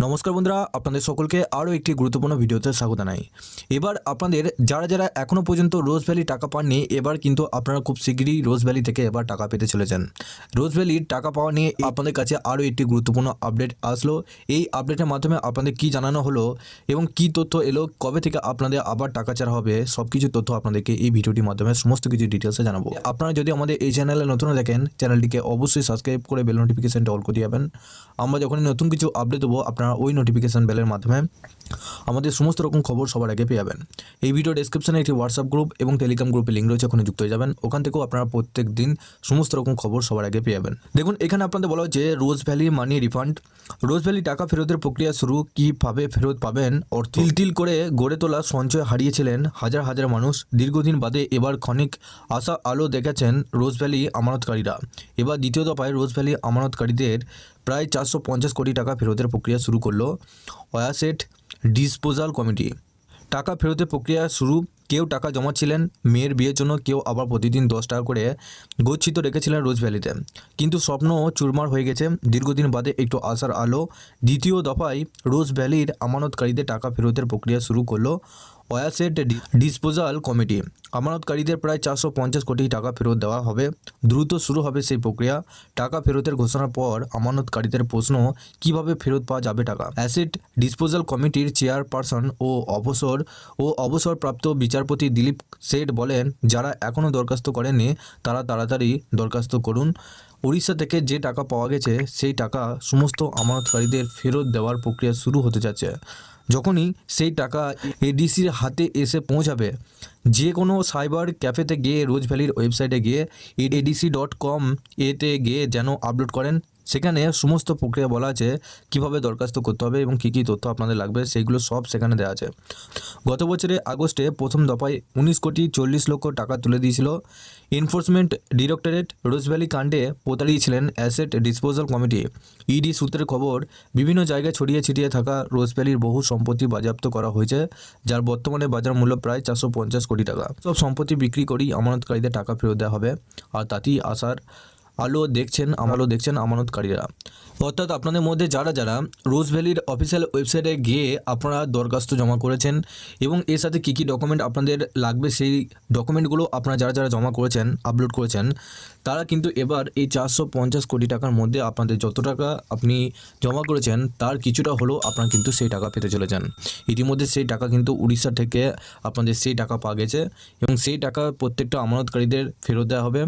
নমস্কার বন্ধুরা, আপনাদের সকলকে আরও একটি গুরুত্বপূর্ণ ভিডিওতে স্বাগত জানাই। এবার আপনাদের যারা এখনও পর্যন্ত রোজ ভ্যালি টাকা পাননি, এবার কিন্তু আপনারা খুব শীঘ্রই রোজ ভ্যালি থেকে এবার টাকা পেতে চলেছেন। রোজ ভ্যালির টাকা পাওয়া নিয়ে আপনাদের কাছে আরও একটি গুরুত্বপূর্ণ আপডেট আসলো। এই আপডেটের মাধ্যমে আপনাদের কি জানানো হলো এবং কি তথ্য এলো, কবে থেকে আপনাদের আবার টাকা ছাড়া হবে, সব কিছু তথ্য আপনাদেরকে এই ভিডিওটির মাধ্যমে সমস্ত কিছু ডিটেলসে জানাবো। আপনারা যদি আমাদের এই চ্যানেলে নতুন দেখেন, চ্যানেলটিকে অবশ্যই সাবস্ক্রাইব করে বেল নোটিফিকেশনটা অল করে যাবেন। আমরা যখনই নতুন কিছু আপডেট দেবো, আপনারা ওই নোটিফিকেশান বেলের মাধ্যমে আমাদের সমস্ত রকম খবর সবার আগে পেয়ে যাবেন। এই ভিডিও ডেসক্রিপশনে একটি হোয়াটসঅ্যাপ গ্রুপ এবং টেলিগ্রাম গ্রুপের লিঙ্ক রয়েছে, ওখানে যুক্ত হয়ে যাবেন। ওখান থেকেও আপনারা প্রত্যেক দিন সমস্ত রকম খবর সবার আগে পেয়ে যাবেন। দেখুন, এখানে আপনাদের বলা হচ্ছে রোজ ভ্যালি মানি রিফান্ড। রোজ ভ্যালি টাকা ফেরতের প্রক্রিয়া শুরু, কীভাবে ফেরত পাবেন অর্থ। তিল করে গড়ে তোলা সঞ্চয় হারিয়েছিলেন হাজার হাজার মানুষ। দীর্ঘদিন বাদে এবার ক্ষণিক আশা আলো দেখেছেন রোজ ভ্যালি আমানতকারীরা। এবার দ্বিতীয় দফায় রোজ ভ্যালি আমানতকারীদের প্রায় 450 কোটি টাকা ফেরতের প্রক্রিয়া শুরু করলো অ্যাসেট ডিসপোজাল কমিটি। টাকা ফেরতের প্রক্রিয়া শুরু। কেউ টাকা জমাচ্ছিলেন মেয়ের বিয়ের জন্য, কেউ আবার প্রতিদিন 10 টাকা করে গচ্ছিত রেখেছিলেন রোজ ভ্যালিতে। কিন্তু স্বপ্ন চুরমার হয়ে গেছে। দীর্ঘদিন বাদে একটু আশার আলো। দ্বিতীয় দফায় রোজ ভ্যালির আমানতকারীদের টাকা ফেরতের প্রক্রিয়া শুরু করলো অ্যাসেট ডিসপোজাল কমিটি। আমানতকারীদের প্রায় 450 কোটি টাকা ফেরত দেওয়া হবে। দ্রুত শুরু হবে সেই প্রক্রিয়া। টাকা ফেরতের ঘোষণার পর আমানতকারীদের প্রশ্ন, কিভাবে ফেরত পাওয়া যাবে টাকা। অ্যাসেট ডিসপোজাল কমিটির চেয়ারপারসন ও অবসরপ্রাপ্ত বিচারপতি দিলীপ শেঠ বলেন, যারা এখনও দরখাস্ত করেননি তারা তাড়াতাড়ি দরখাস্ত করুন। উড়িষ্যা থেকে যে টাকা পাওয়া গেছে সেই টাকা সমস্ত আমানতকারীদের ফেরত দেওয়ার প্রক্রিয়া শুরু হতে যাচ্ছে। যখনই সেই টাকা এডিসির হাতে এসে পৌঁছাবে, যে কোনো সাইবার ক্যাফেতে গিয়ে রোজ ভ্যালির ওয়েবসাইটে গিয়ে adc.com এতে গিয়ে যেন আপলোড করেন। সেখানে সমস্ত প্রক্রিয়া বলা আছে, কীভাবে দরখাস্ত করতে হবে এবং কী কী তথ্য আপনাদের লাগবে, সেইগুলো সব সেখানে দেওয়া আছে। গত বছরে আগস্টে প্রথম দফায় 19 কোটি 40 লক্ষ টাকা তুলে দিয়েছিল এনফোর্সমেন্ট ডিরেক্টরেট। রোজ ভ্যালি কাণ্ডে প্রতারিয়েছিলেন অ্যাসেট ডিসপোজাল কমিটি। ইডি সূত্রের খবর, বিভিন্ন জায়গায় ছড়িয়ে ছিটিয়ে থাকা রোজ ভ্যালির বহু সম্পত্তি বাজেয়াপ্ত করা হয়েছে, যার বর্তমানে বাজার মূল্য প্রায় 450 কোটি টাকা। সব সম্পত্তি বিক্রি করেই আমানতকারীদের টাকা ফেরত দেওয়া হবে, আর তাতেই আসার আলো দেখছেন আমানতকারীরা। অর্থাৎ আপনাদের মধ্যে যারা রোজ ভ্যালির অফিসিয়াল ওয়েবসাইটে গিয়ে আপনারা দরখাস্ত জমা করেছেন এবং এর সাথে কী কী ডকুমেন্ট আপনাদের লাগবে, সেই ডকুমেন্টগুলো আপনারা যারা জমা করেছেন, আপলোড করেছেন, তারা কিন্তু এবার এই 450 কোটি টাকার মধ্যে আপনাদের যত টাকা আপনি জমা করেছেন তার কিছুটা হলেও আপনারা কিন্তু সেই টাকা পেতে চলেছেন। ইতিমধ্যে সেই টাকা কিন্তু উড়িষ্যা থেকে আপনাদের সেই টাকা পাওয়া গেছে এবং সেই টাকা প্রত্যেকটা আমানতকারীদের ফেরত দেওয়া হবে।